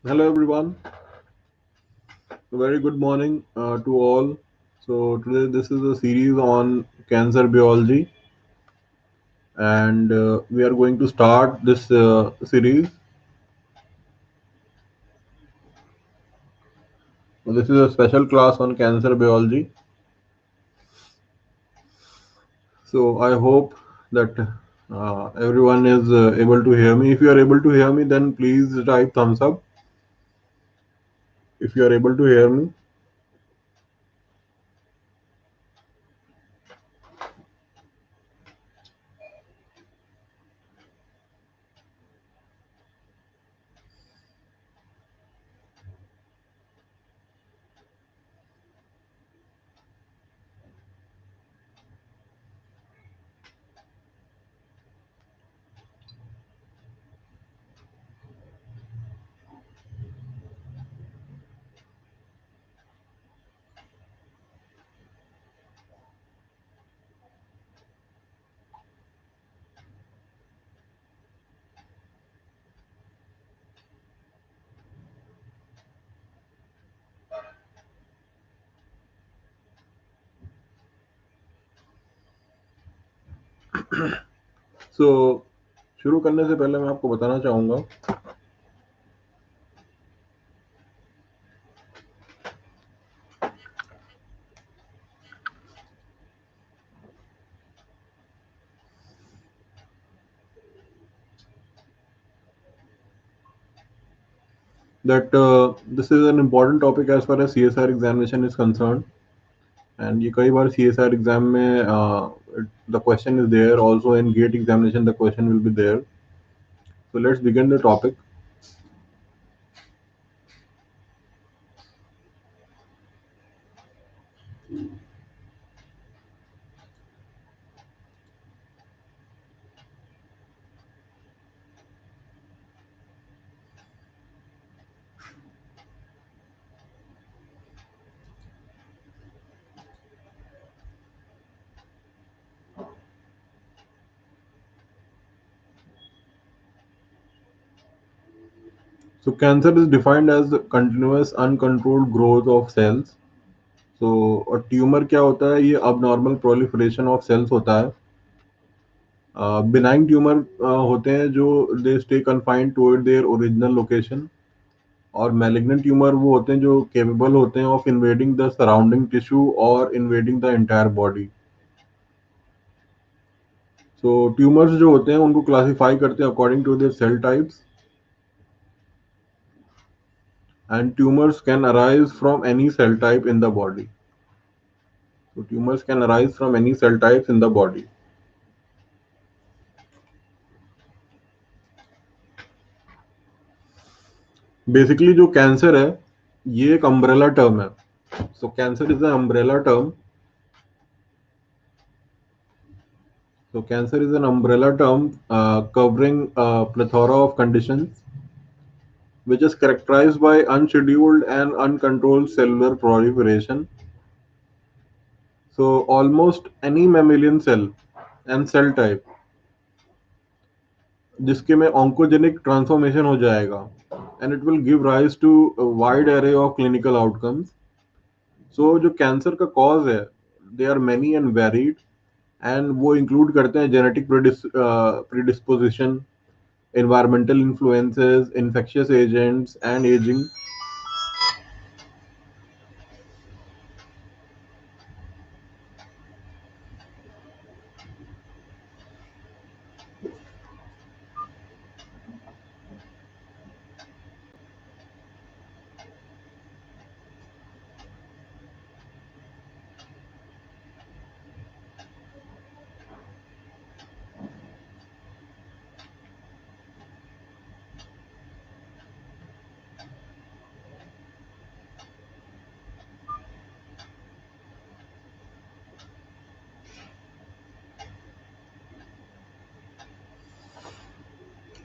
Hello everyone. A very good morning to all. So today this is a series on cancer biology, and we are going to start this series. So this is a special class on cancer biology. So I hope that everyone is able to hear me. If you are able to hear me, then please type thumbs up. If you are able to hear me. So शुरू करने से पहले मैं आपको बताना चाहूँगा that this is an important topic as far as CSR examination is concerned. And ये कई बार CSR एग्जाम में the question is there also in GATE examination the question will be there so let's begin the topic so cancer is defined as continuous uncontrolled growth of cells so और tumour क्या होता है ये abnormal proliferation of sales होता है benign tumour होते हैं जो they stay confined toward their original location और मैलिग्नेंट ट्यूमर वो होते हैं जो केपेबल होते हैं of invading the surrounding tissue और invading the entire body so tumours जो होते हैं उनको क्लासिफाई करते हैं according to their cell types and tumours can arise from any cell type in the body so tumors can arise from any cell types in the body basically जो cancer है ये एक अम्ब्रेला टर्म है so cancer is an umbrella term so cancer is an umbrella term covering a plethora of conditions which is characterized by unscheduled and uncontrolled cellular proliferation. So almost any mammalian cell and cell type जिसके में oncogenic transformation हो जाएगा and it will give rise to a wide array of clinical outcomes. So जो cancer का cause है they are many and varied and वो include करते हैं genetic predisposition, environmental influences, infectious agents and aging.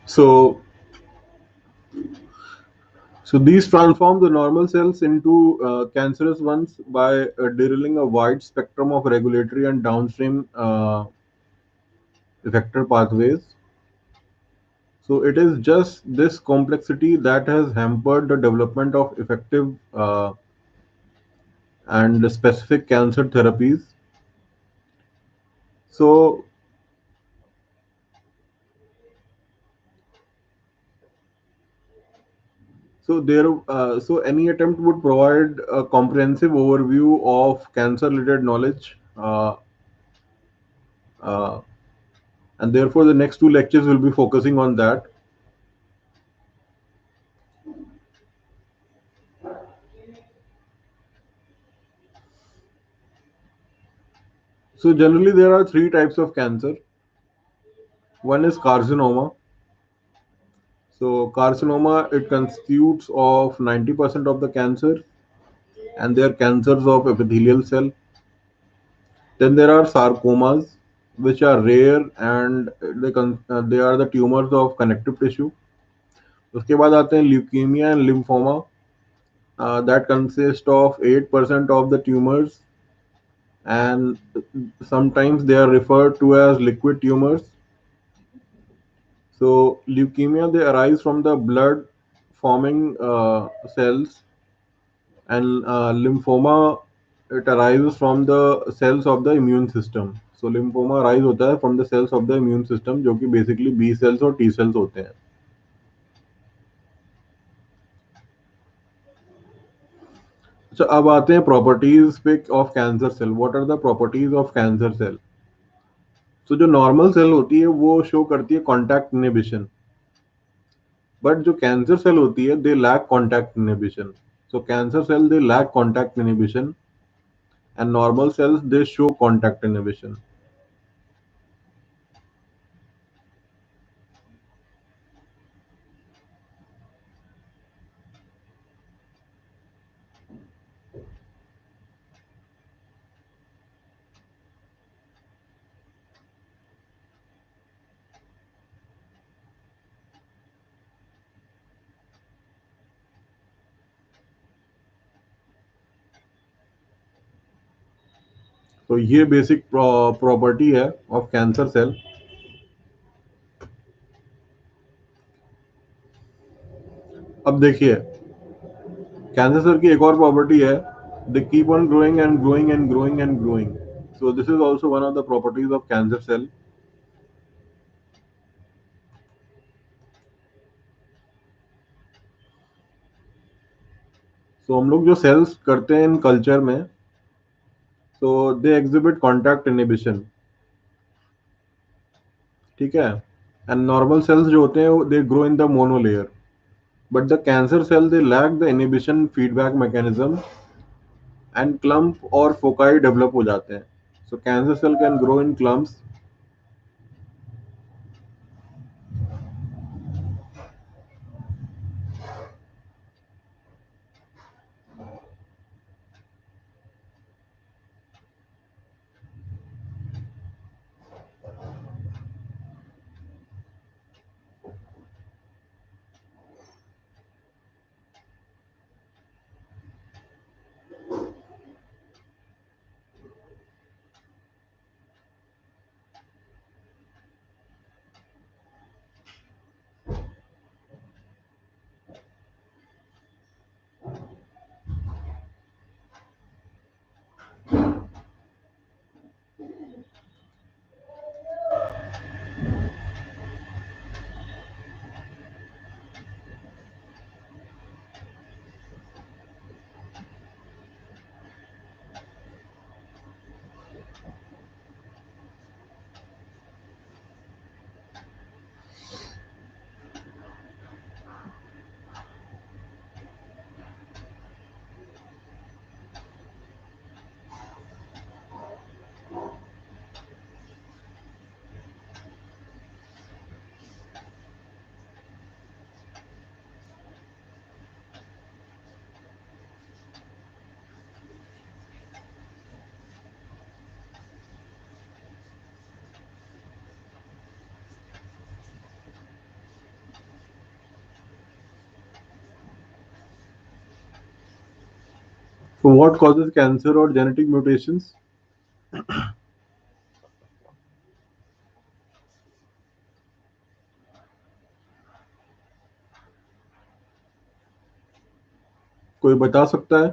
So So these transform the normal cells into cancerous ones by derailing a wide spectrum of regulatory and downstream effector pathways. So it is just this complexity that has hampered the development of effective and specific cancer therapies. So, so any attempt would provide a comprehensive overview of cancer-related knowledge, uh, and therefore the next two lectures will be focusing on that. So generally, there are three types of cancer. One is carcinoma. So carcinoma, it constitutes of 90% of the cancer, and they are cancers of epithelial cell. Then there are sarcomas, which are rare and they are the tumors of connective tissue. उसके बाद आते हैं leukemia and lymphoma, that consist of 8% of the tumors, and sometimes they are referred to as liquid tumors. So leukemia, they arise from the blood forming cells, and lymphoma, it arises from the cells of the immune system. So lymphoma arise होता है from the cells of the immune system, जो कि basically B cells और T cells होते हैं. अच्छा, अब आते हैं प्रॉपर्टीज पे of cancer cell. What are the properties of cancer cell? तो जो नॉर्मल सेल होती है वो शो करती है कॉन्टैक्ट इनहिबिशन, बट जो कैंसर सेल होती है they lack contact inhibition. So cancer cell they lack contact inhibition and normal cells they show contact inhibition. तो ये बेसिक प्रॉपर्टी है ऑफ कैंसर सेल. अब देखिए, कैंसर सेल की एक और प्रॉपर्टी है, they keep on growing and growing and growing and growing. So this is also one of the properties of cancer cell. तो हम लोग जो सेल्स करते हैं इन कल्चर में, तो दे एग्जिबिट कॉन्टैक्ट इनहिबिशन. ठीक है. एंड नॉर्मल सेल्स जो होते हैं they grow in the monolayer, but the cancer cell they lack the inhibition feedback mechanism and clump और फोकाई डेवलप हो जाते हैं. So cancer cell can grow in clumps. So what causes cancer or genetic mutations? कोई बता सकता है?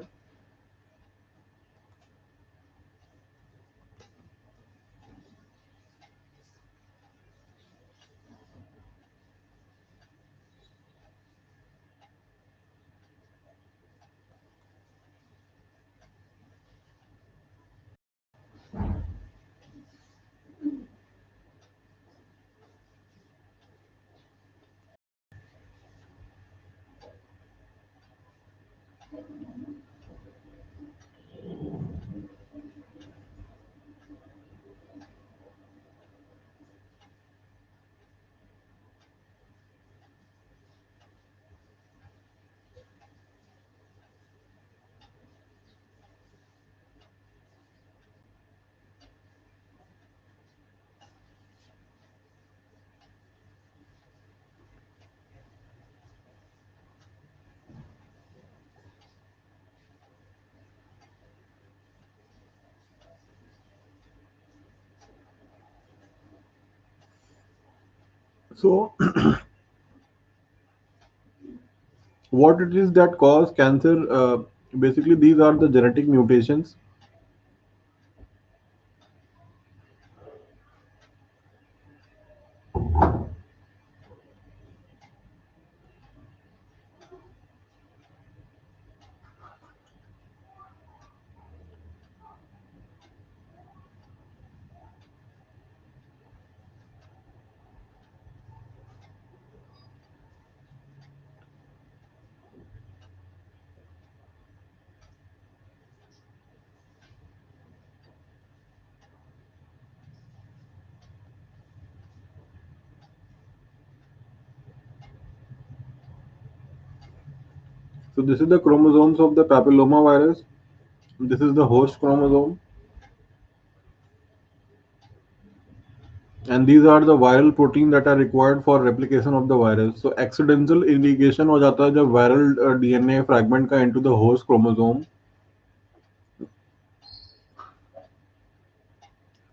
So what it is that cause cancer? Basically, these are the genetic mutations. So this is the chromosomes of the papilloma virus. This is the host chromosome, and these are the viral protein that are required for replication of the virus. So accidental irrigation हो जाता है जब viral DNA fragment का into the host chromosome.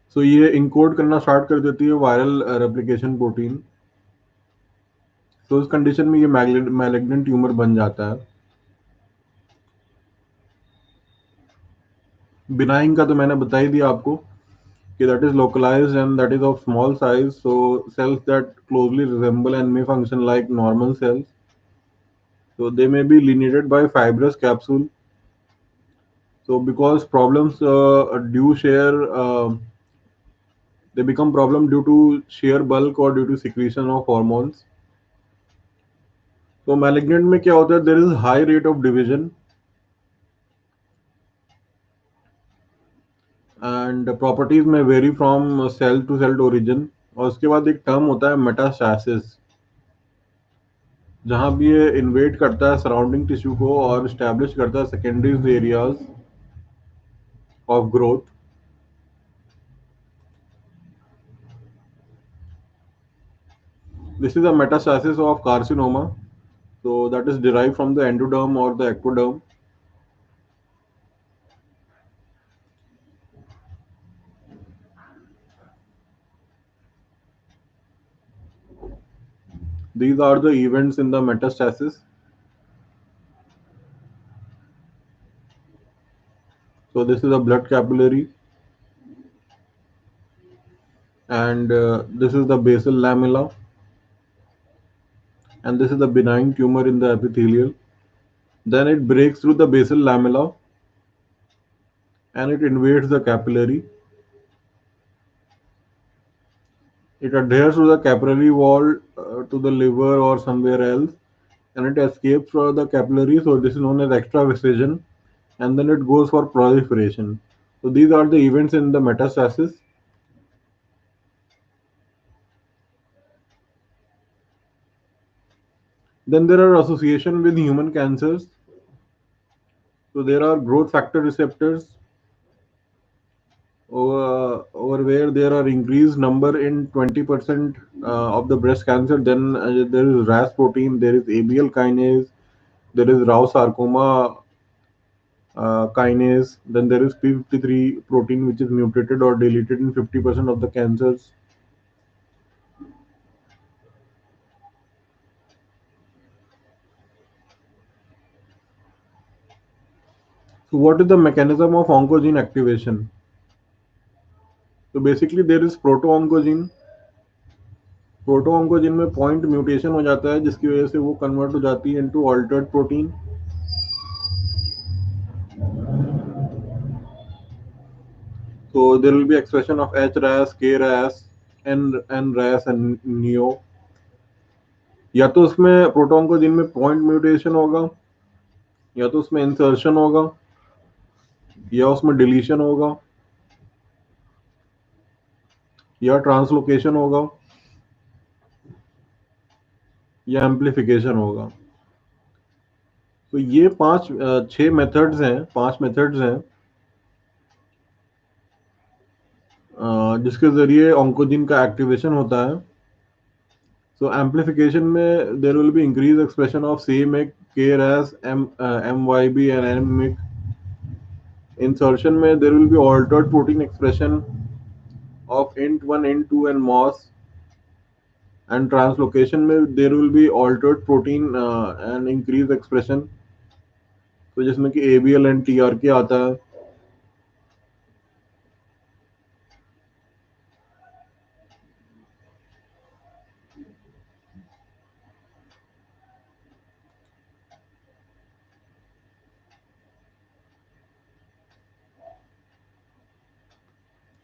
So ये encode करना start कर देती है viral replication protein. तो उस कंडीशन में ये malignant tumor बन जाता है. Benign का तो मैंने बता ही दिया आपको कि that is localized and that is of small size. So cells that closely resemble and may function like normal cells. So they may be lineated by fibrous capsule. So because problems do share, they become problem due to sheer bulk or due to secretion of hormones. So malignant में क्या होता है? There is high rate of division and the properties may vary from cell to cell origin. और उसके बाद एक term होता है मेटास्टैसिस, जहाँ भी ये इन्वेट करता है सराउंडिंग टिश्यू को और स्टैब्लिश करता है secondary areas of growth. This is a metastasis of carcinoma. So that is derived from the endoderm or the ectoderm. These are the events in the metastasis. So this is a blood capillary, and this is the basal lamella, and this is the benign tumor in the epithelial. Then it breaks through the basal lamella and it invades the capillary. It adheres to the capillary wall to the liver or somewhere else, and it escapes from the capillary. So this is known as extravasation, and then it goes for proliferation. So these are the events in the metastasis. Then there are association with human cancers. So there are growth factor receptors over where there are increased number in 20% of the breast cancer. Then there is RAS protein, there is ABL kinase, there is Rao sarcoma kinase. Then there is P53 protein which is mutated or deleted in 50% of the cancers. So what is the mechanism of oncogene activation? So basically there is proto-oncogene. Proto-oncogene में point mutation हो जाता है जिसकी वजह से वो convert हो जाती है into altered protein. So there will be expression of HRAS, KRAS, NRAS and NEO. या तो उसमें प्रोटोन में पॉइंट म्यूटेशन होगा, या तो उसमें इंसर्शन होगा, या उसमें डिलीशन होगा, या ट्रांसलोकेशन होगा, या एम्पलीफिकेशन होगा. तो ये छह मेथड्स हैं, पांच मेथड्स हैं जिसके जरिए ऑन्कोजीन का एक्टिवेशन होता है. So amplification में there will be increased expression of c-MYC, KRAS, MYB and NMYC. Insertion में there will be altered protein expression of INT1, INT2 and MOS. And translocation में there will be altered protein and increased expression. तो जिसमें कि ABL and TRK आता है.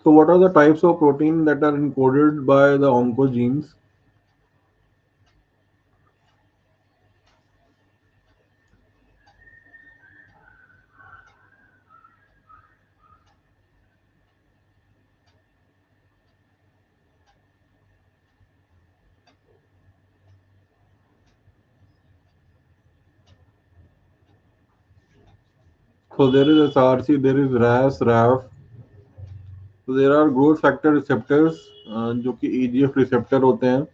So what are the types of protein that are encoded by the oncogenes? So there is SRC, there is RAS, RAF. So there are growth factor receptors जो कि EGF receptor होते हैं.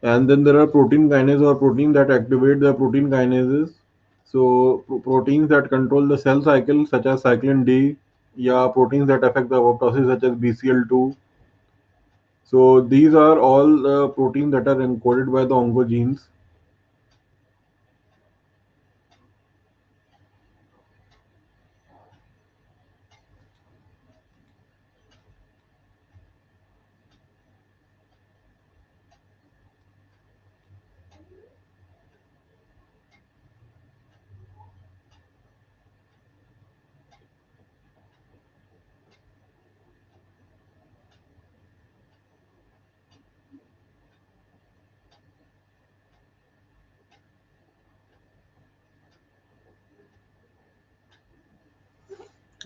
And then there are protein kinase or protein that activate the protein kinases. So proteins that control the cell cycle such as cyclin D, या proteins that affect the apoptosis such as BCL2. So these are all the proteins that are encoded by the oncogenes.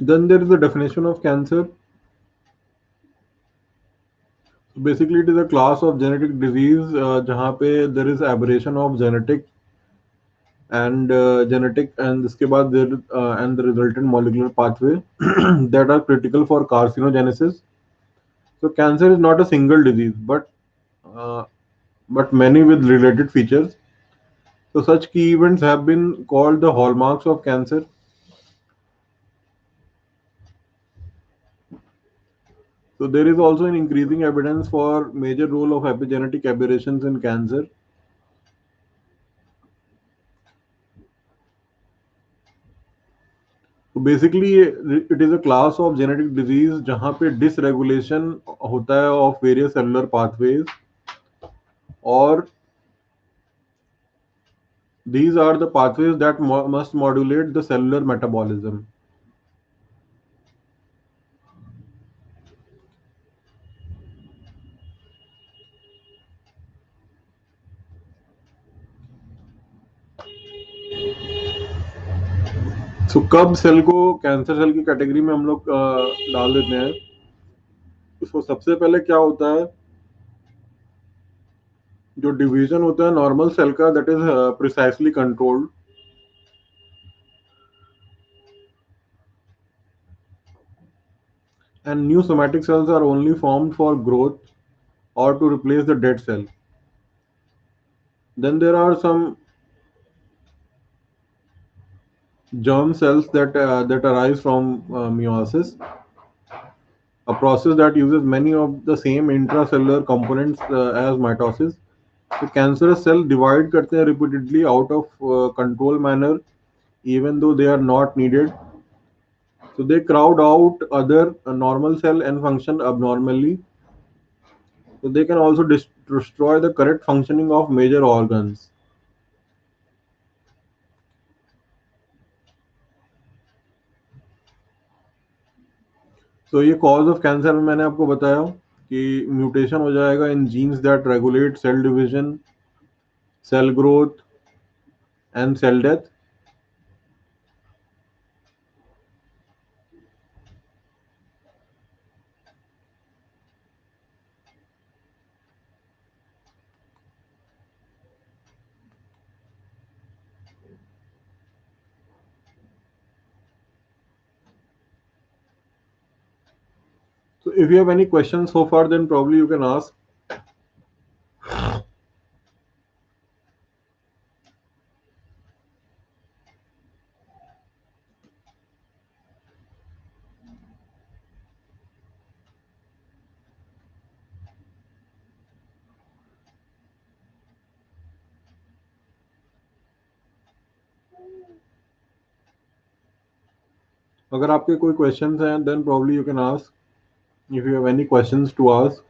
Then there is the definition of cancer. Basically, it is a class of genetic disease जहाँ पे there is aberration of genetic and इसके बाद there and the resultant molecular pathway that are critical for carcinogenesis. So cancer is not a single disease, uh, but many with related features. So such key events have been called the hallmarks of cancer. So there is also an increasing evidence for major role of epigenetic aberrations in cancer. तो basically it is a class of genetic disease जहाँ पे dysregulation होता है of various cellular pathways, और these are the pathways that must modulate the cellular metabolism. So कब cell को cancer cell की category में हम लोग डाल देते हैं? तो सबसे पहले क्या होता है, जो डिवीजन होता है नॉर्मल सेल का, that is precisely controlled. And new somatic cells are only formed for growth or to replace the dead cell. Then there are some germ cells that arise from meiosis, a process that uses many of the same intracellular components as mitosis. So cancerous cell divide करते हैं repeatedly out of control manner even though they are not needed. So they crowd out other normal cell and function abnormally. So they can also destroy the correct functioning of major organs. So ये cause of cancer में मैंने आपको बताया कि mutation हो जाएगा in genes that regulate cell division, cell growth and cell death. So if you have any questions so far, then probably you can ask. अगर आपके कोई questions हैं, then probably you can ask. If you have any questions to ask.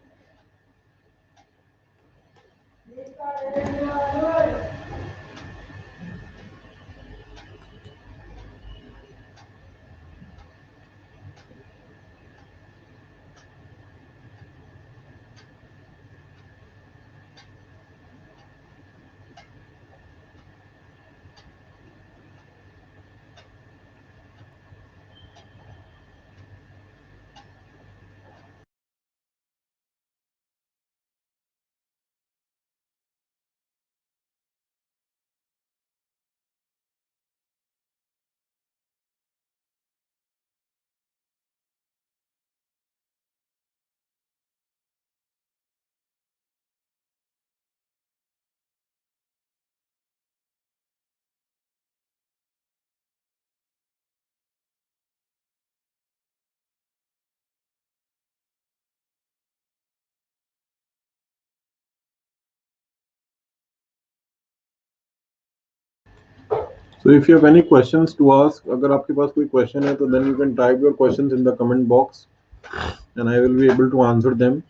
So if you have any questions to ask, अगर आपके पास कोई question है, तो then you can type your questions in the comment box, and I will be able to answer them.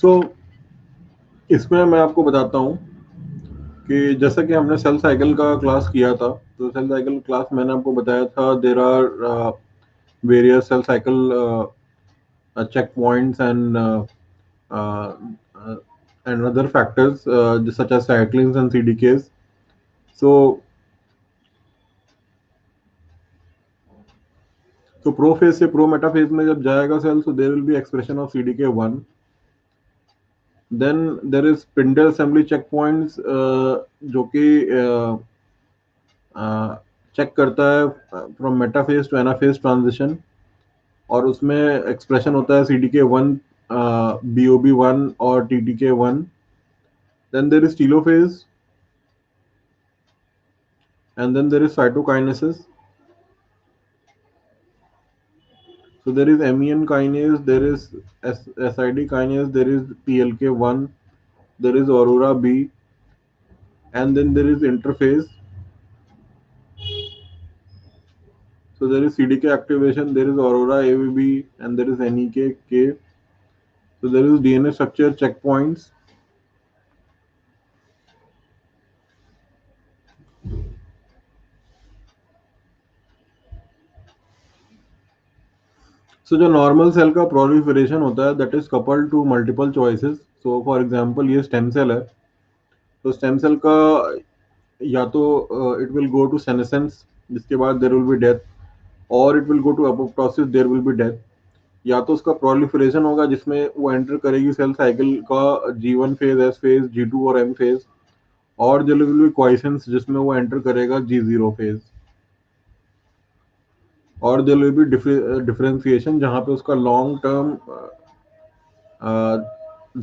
So इसमें मैं आपको बताता हूँ कि जैसा कि हमने सेल साइकिल का क्लास किया था, तो सेल साइकिल क्लास मैंने आपको बताया था there are various cell cycle check points uh, uh, and other factors such as cyclins and CDKs. So so prophase से प्रो मेटाफेज में जब जाएगा cell, so there will be expression of CDK1. Then there is spindle assembly checkpoints जो कि check करता है from metaphase two anaphase transition, और उसमें एक्सप्रेशन होता है CDK1, BOB1 और TTK1. Then there is telophase, and then there is cytokinesis. So there is MEN kinase, there is SID kinase, there is PLK1, there is Aurora B, and then there is interphase. So there is CDK activation, there is Aurora AVB, and there is NEK K. So there is DNA structure checkpoints. So जो normal cell का proliferation होता है, that is coupled to multiple choices. So for example ये stem cell है, तो stem cell का या तो it will go to senescence, जिसके बाद देयर विल बी डेथ, और it will go to apoptosis, there will be death. या तो उसका प्रोलिफरेशन होगा जिसमें वो एंटर करेगी सेल साइकिल का G1 phase, S phase, G2 और M फेज, और देयर विल बी क्वाइसेंस जिसमें वो एंटर करेगा G0 फेज, और देयर विल बी डिफरेंशिएशन जहाँ पे उसका लॉन्ग टर्म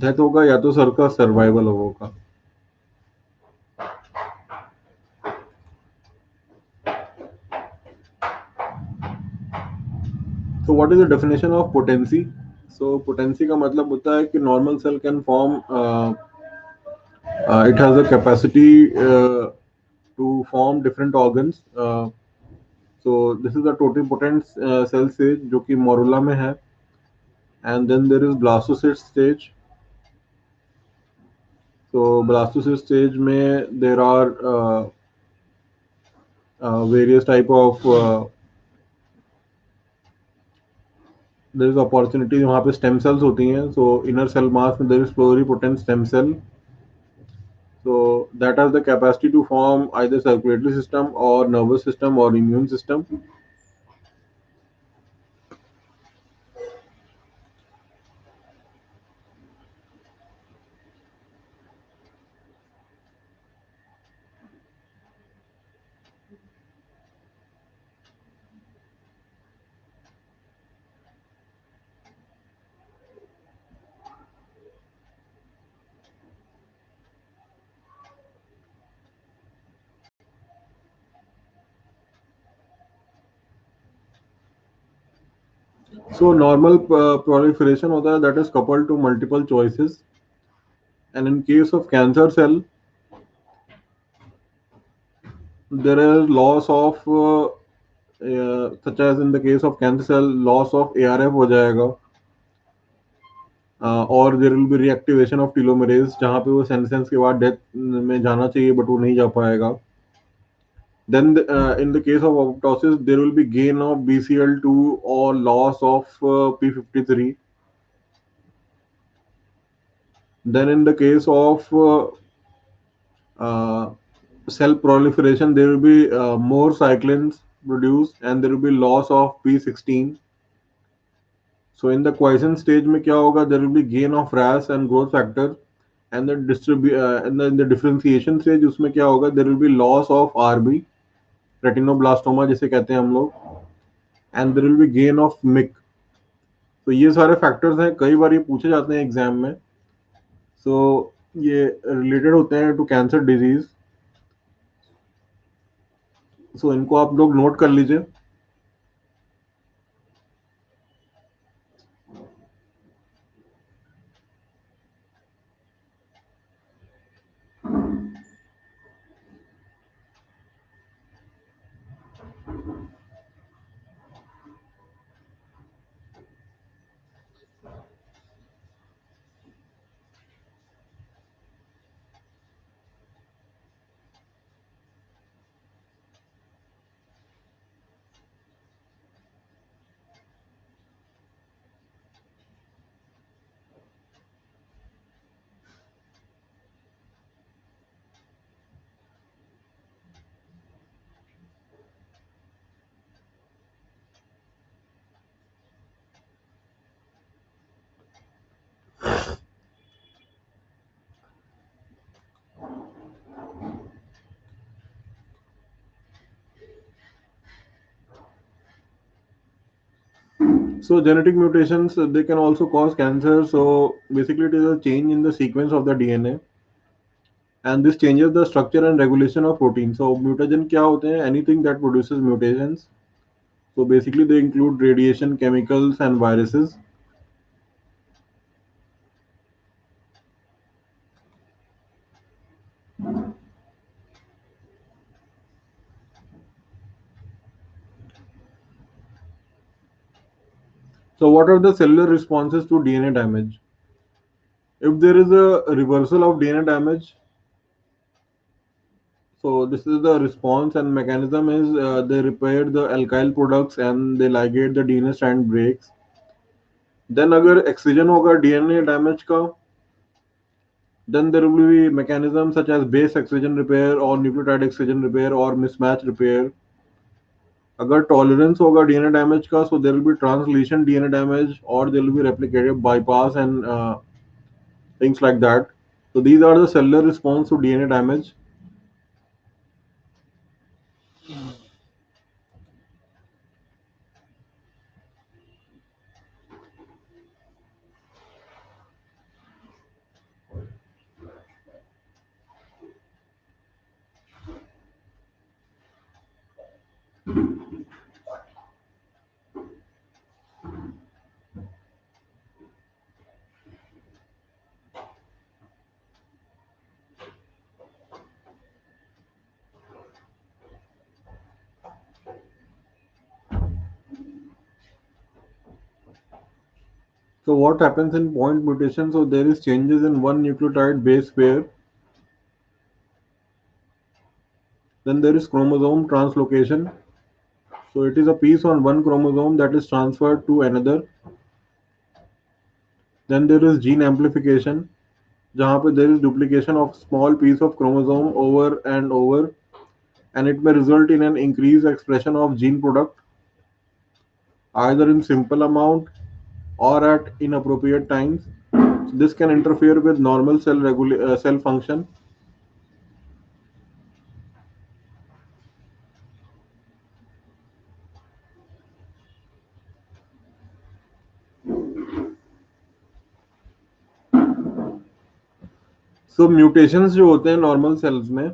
डेथ होगा या तो सर का सर्वाइवल होगा. So what is the definition of potency? So potency का मतलब होता है कि normal cell can form it has a capacity to form different organs. So this is the totipotent cell stage जो कि morula में है, and then there is blastocyst stage. So blastocyst stage में there are various type of there is opportunity वहाँ पे stem cells होती हैं. So inner cell mass में there is pluripotent stem cell. So that has the capacity to form either circulatory system or nervous system or immune system. So normal proliferation होता है that is coupled to multiple choices, and in case of cancer cell there is loss of such as in the case of cancer cell loss of ARF हो जाएगा, और there will be reactivation of telomerase जहाँ पे वो senescence के बाद death में जाना चाहिए बट वो नहीं जा पाएगा. Then in the case of apoptosis, there will be gain of BCL2 or loss of P53. Then in the case of uh, cell proliferation, there will be more cyclins produced and there will be loss of P16. So in the quiescent stage में क्या होगा? There will be gain of RAS and growth factor, and in the differentiation stage उसमें क्या होगा? There will be loss of RB, retinoblastoma जिसे कहते हैं हम लोग, and there will be gain of MYC. तो ये सारे फैक्टर्स हैं, कई बार ये पूछे जाते हैं एग्जाम में. सो ये रिलेटेड होते हैं टू कैंसर डिजीज. सो इनको आप लोग नोट कर लीजिए. So genetic mutations they can also cause cancer. So basically, it is a change in the sequence of the DNA, and this changes the structure and regulation of protein. So mutagen क्या होते हैं? Anything that produces mutations. So basically, they include radiation, chemicals, and viruses. So what are the cellular responses to DNA damage? If there is a reversal of DNA damage, so this is the response and mechanism is they repair the alkyl products and they ligate the DNA strand breaks. Then अगर excision होगा DNA damage का, then there will be mechanisms such as base excision repair or nucleotide excision repair or mismatch repair. अगर tolerance होगा DNA damage का, so there will be translation DNA damage or there will be replicative bypass and things like that. So these are the cellular response to DNA damage. So what happens in point mutation? So there is changes in one nucleotide base pair. Then there is chromosome translocation. So it is a piece on one chromosome that is transferred to another. Then there is gene amplification, जहाँ पे there is duplication of small piece of chromosome over and over, and it may result in an increased expression of gene product either in simple amount or at inappropriate times. So this can interfere with normal cell function. So mutations जो होते हैं normal sales में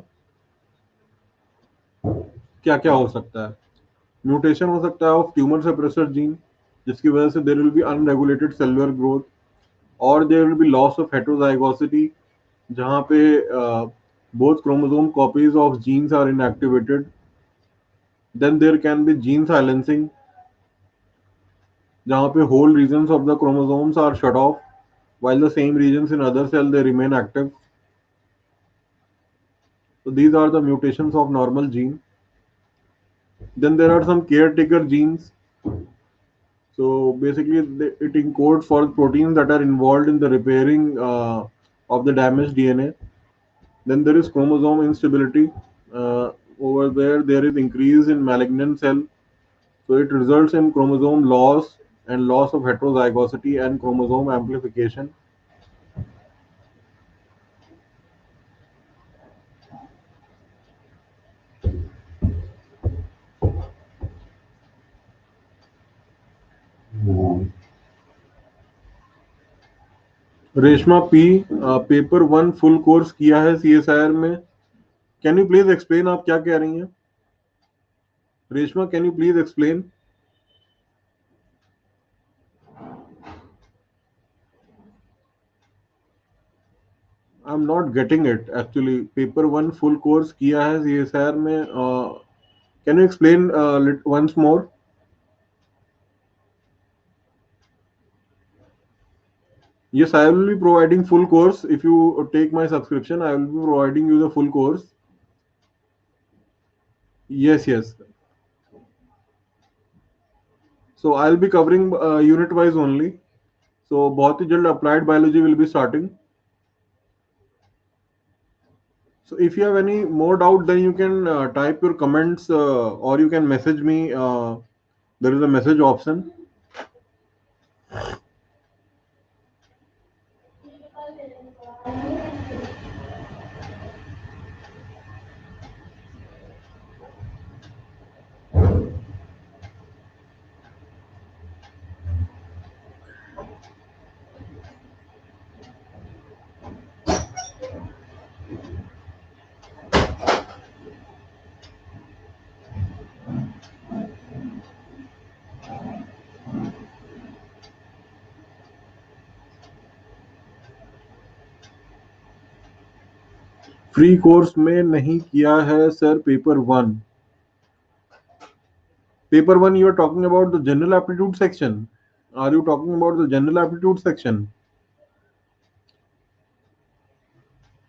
क्या क्या हो सकता है? Mutation हो सकता है ऑफ ट्यूमर सप्रेसर जीन, जिसकी वजह से there will be unregulated cellular growth, और there will be loss of heterozygosity, जहाँ पे both chromosome copies of genes are inactivated. Then there can be gene silencing, जहाँ पे whole regions of the chromosomes are shut off while the same regions in other cell they remain active. So these are the mutations of normal gene. Then there are some caretaker genes. So basically, it encodes for proteins that are involved in the repairing of the damaged DNA. Then there is chromosome instability. Over there is increase in malignant cell. So it results in chromosome loss and loss of heterozygosity and chromosome amplification. Reshma P, paper one full course किया है CSIR में. Can you please explain, आप क्या कह रही हैं? Reshma, can you please explain? I am not getting it actually. Paper one full course किया है CSIR में. Can you explain once more? Yes, I will be providing full course. If you take my subscription, I will be providing you the full course. Yes, yes. So I'll be covering unit wise only. So बहुत ही जल्द applied biology will be starting. So if you have any more doubt, then you can type your comments or you can message me. There is a message option. Free course में नहीं किया है sir paper one. Paper one, you are talking about the general aptitude section. Are you talking about the general aptitude section?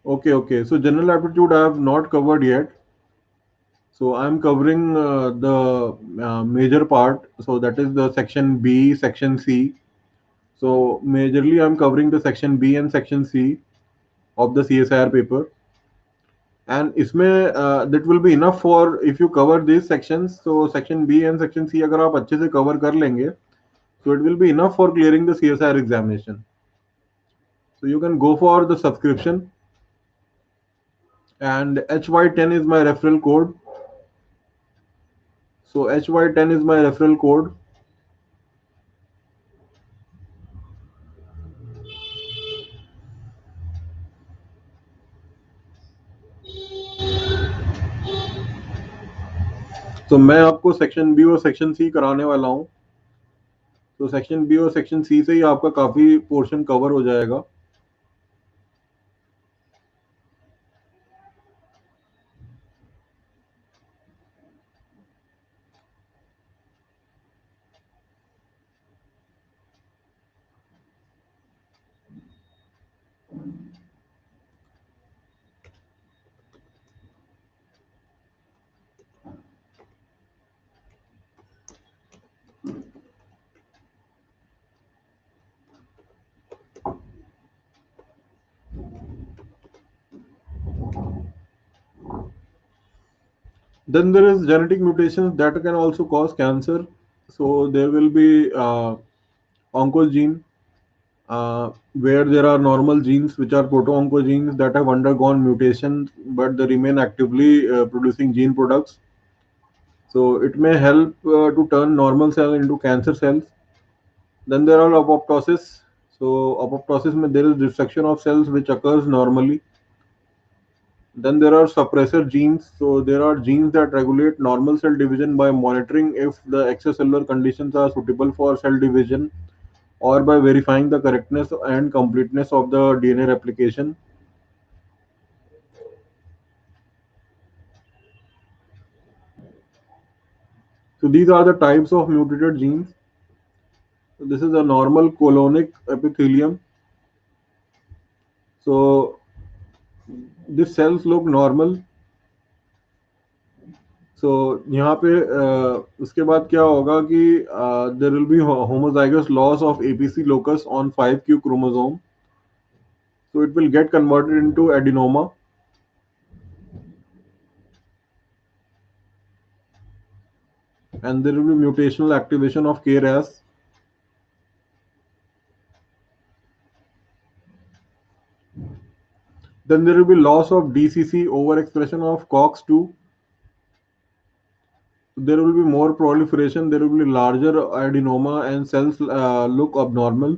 Okay, okay. So general aptitude I have not covered yet. So I'm covering the major part. So that is the section B, section C. So majorly I'm covering the section B and section C of the CSIR paper. And इसमें that will be enough for if you cover these sections. So section B and section C अगर आप अच्छे से cover कर लेंगे, so it will be enough for clearing the CSIR examination. So you can go for the subscription, and HY10 is my referral code. So HY10 is my referral code. तो मैं आपको section B और section C कराने वाला हूँ। तो section B और section C से ही आपका काफी पोर्शन कवर हो जाएगा। Then there is genetic mutations that can also cause cancer. So there will be oncogene, where there are normal genes which are proto-oncogenes that have undergone mutation, but they remain actively producing gene products. So it may help to turn normal cell into cancer cells. Then there are apoptosis. So apoptosis means there is destruction of cells which occurs normally. Then there are suppressor genes. So there are genes that regulate normal cell division by monitoring if the extracellular conditions are suitable for cell division, or by verifying the correctness and completeness of the DNA replication. So these are the types of mutated genes. So this is a normal colonic epithelium. So these cells look normal. So यहाँ पे उसके बाद क्या होगा कि there will be homozygous loss of APC locus on 5q chromosome. So it will get converted into adenoma, and there will be mutational activation of KRAS. Then there will be loss of DCC, overexpression of COX2. There will be more proliferation, there will be larger adenoma, and cells look abnormal.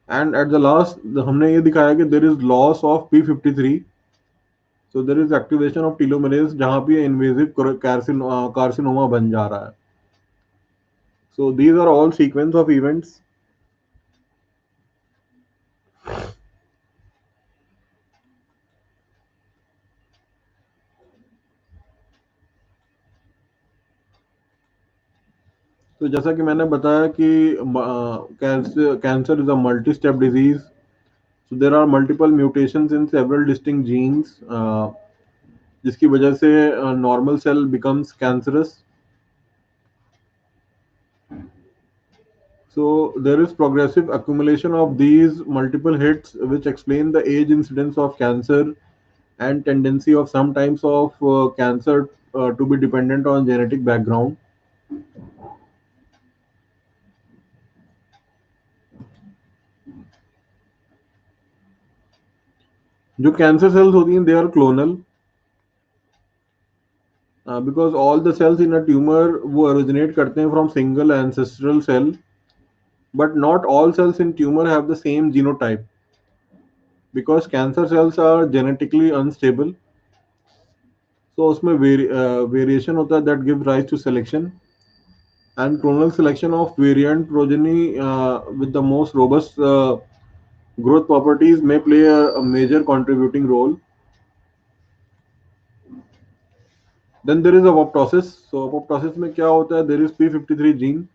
And at the last हमने ये दिखाया कि there is loss of P53. So there is activation of telomerase जहाँ पे invasive carcinoma बन जा रहा है. So these are all sequence of events. तो जैसा कि मैंने बताया कि cancer is a multi step disease. So there are multiple mutations in several distinct genes, जिसकी वजह से normal cell becomes cancerous. So there is progressive accumulation of these multiple hits, which explain the age incidence of cancer and tendency of some types of cancer to be dependent on genetic background. जो cancer cells होती हैं, they are clonal, because all the cells in a tumour वो originate करते हैं from single ancestral cell, but not all cells in tumour have the same genotype, because cancer cells are genetically unstable. तो उसमें variation होता है that give rise to selection, and clonal selection of variant progeny with the most robust growth properties may play a major contributing role. Then there is apoptosis. So apoptosis में क्या होता है? There is P53 gene.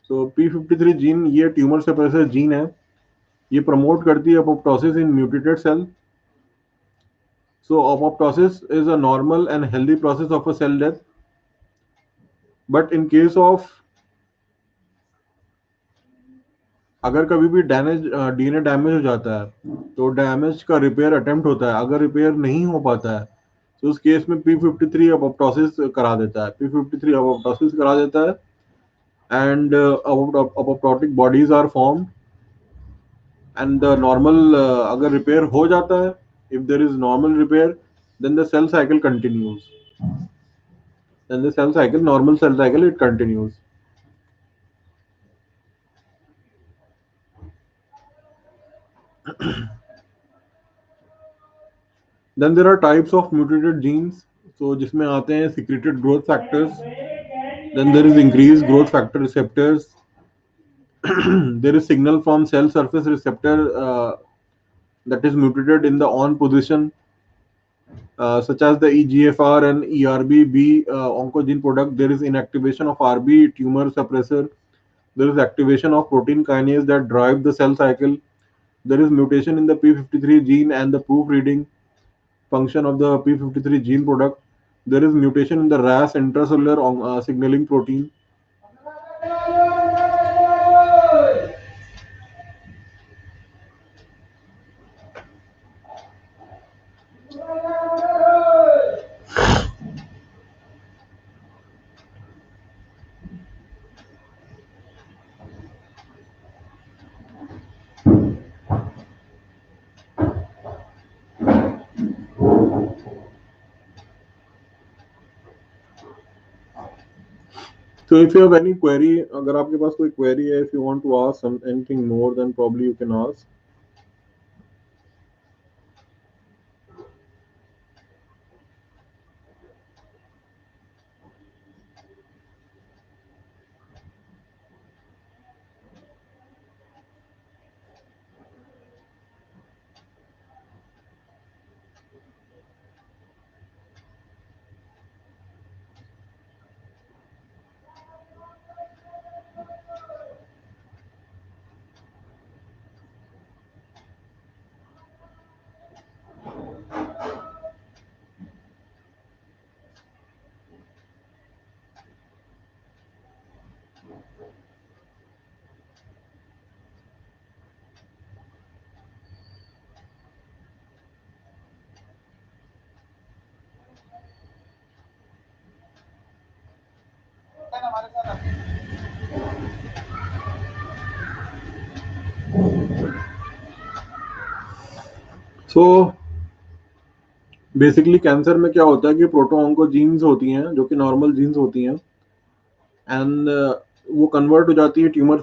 So P53 gene ये tumour सेपरेसर gene है. ये promote करती है apoptosis in mutated cell. So apoptosis is a normal and healthy process of a cell death. But in case of अगर कभी भी डैमेज डीएनए डैमेज हो जाता है, तो डैमेज का रिपेयर अटेम्प्ट होता है. अगर रिपेयर नहीं हो पाता है, तो उस केस में P53 अपोप्टोसिस करा देता है. P53 अपोप्टोसिस करा देता है, and apoptotic bodies are formed, and the normal अगर रिपेयर हो जाता है, if there is normal repair, then the cell cycle continues. Then the cell cycle, normal cell cycle, it continues. Then there are types of mutated genes. So जिसमें आते हैं secreted growth factors. Then there is increased growth factor receptors. There is signal from cell surface receptor that is mutated in the on position, such as the EGFR and ERBB oncogene product. There is inactivation of RB tumor suppressor. There is activation of protein kinase that drive the cell cycle. There is mutation in the P53 gene and the proofreading function of the P53 gene product. There is mutation in the RAS intracellular signaling protein. So if you have any query, अगर आपके पास कोई query है, if you want to ask anything more, then probably you can ask. So basically cancer में क्या होता है कि proto oncogenes होती हैं जो कि नॉर्मल जीन्स होती हैं, एंड वो कन्वर्ट हो जाती है ट्यूमर,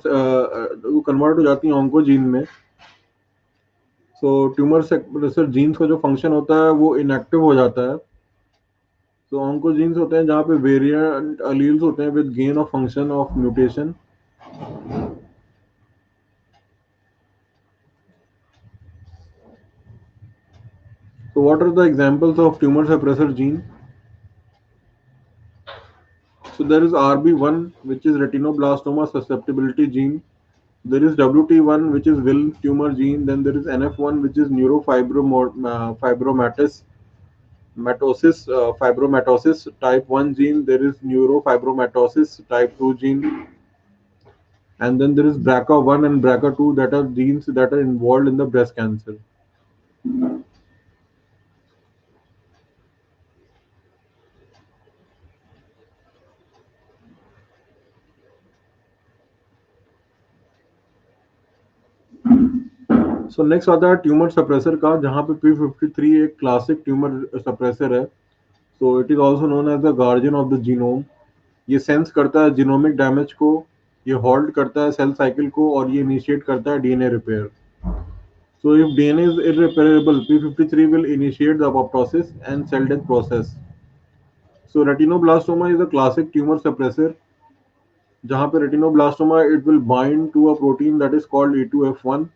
वो कन्वर्ट हो जाती हैं ऑन्कोजीन में. सो ट्यूमर सेक्रेसर जीन्स का जो फंक्शन होता है वो इनएक्टिव हो जाता है. तो ऑन्कोजीन्स होते हैं जहाँ पे वेरिएंट अलील्स होते हैं with gain of function of mutation. So what are the examples of tumor suppressor gene? So there is RB1, which is retinoblastoma susceptibility gene. There is WT1, which is Will tumor gene. Then there is NF1, which is neurofibromatous fibromatosis type 1 gene. There is neurofibromatosis type 2 gene. And then there is BRCA1 and BRCA2, that are genes that are involved in the breast cancer. So next आता है tumour suppressor का, जहाँ पे P53 एक classic tumour suppressor है. So it is also known as the guardian of the genome. ये sense करता है जीनोमिक डैमेज को, ये हॉल्ट करता है सेल साइकिल को, और ये इनिशिएट करता है DNA repair. So if DNA is irreparable, P53 will initiate the apoptosis and cell death process. So retinoblastoma is a classic tumor suppressor. जहाँ पे retinoblastoma, it will bind to a protein that is called E2F1.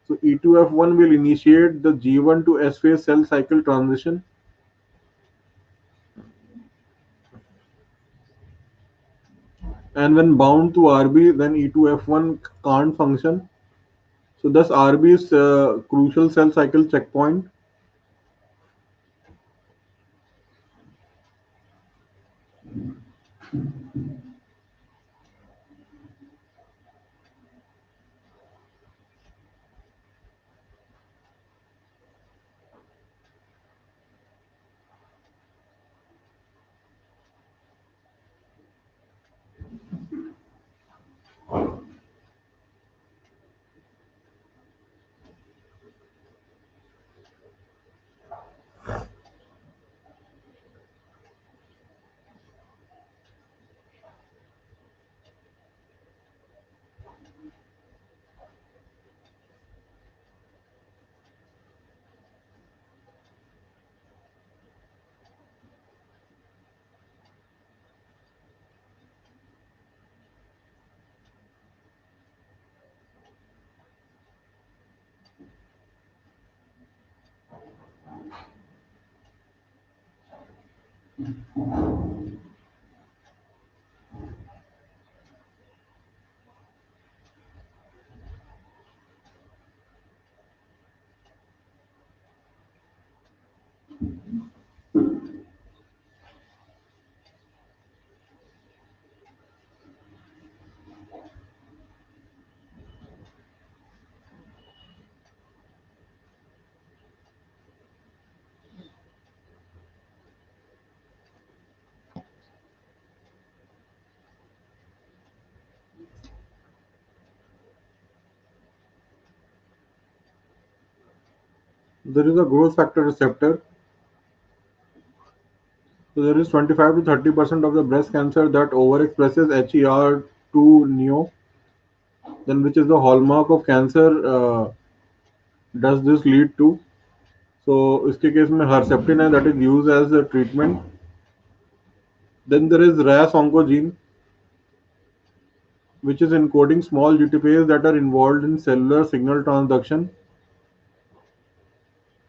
So E2F1 will initiate the G1 to S phase cell cycle transition. And when bound to RB, then E2F1 can't function. So thus RB is crucial cell cycle checkpoint. There is a growth factor receptor. So there is 25 to 30% of the breast cancer that overexpresses HER2 neo, then which is the hallmark of cancer. Does this lead to? So इसके case में herceptin है that is used as a treatment. Then there is RAS oncogene, which is encoding small GTPase that are involved in cellular signal transduction.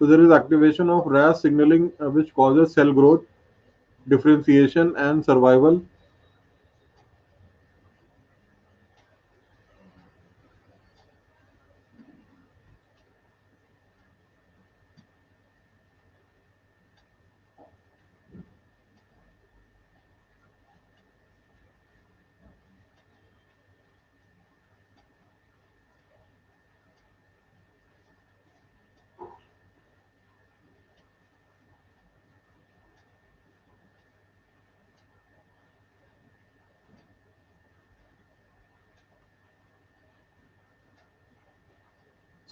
So there is activation of RAS signaling, which causes cell growth, differentiation, and survival.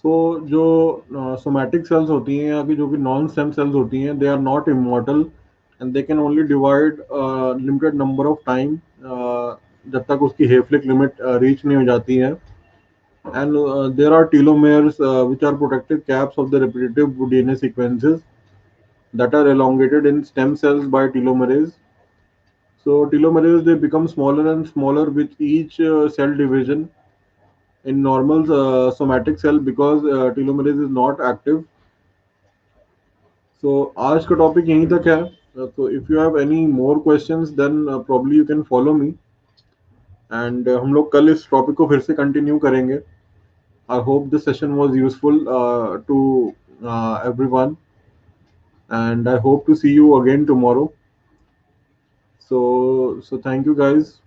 So जो somatic cells होती हैं या कि जो कि non stem cells होती हैं, they are not immortal and they can only divide limited number of time, जब तक उसकी हेफलिक लिमिट रीच नहीं हो जाती है. And there are telomeres, which are protective caps of the repetitive DNA sequences that are elongated in stem cells by telomerase. So telomerase, they become smaller and smaller with each cell division in normal somatic cell because telomerase is not active. So आज का topic यहीं तक है. So if you have any more questions, then probably you can follow me. And हम लोग कल इस topic को फिर से कंटिन्यू करेंगे. I hope this session was useful to everyone, and I hope to see you again tomorrow. So thank you guys.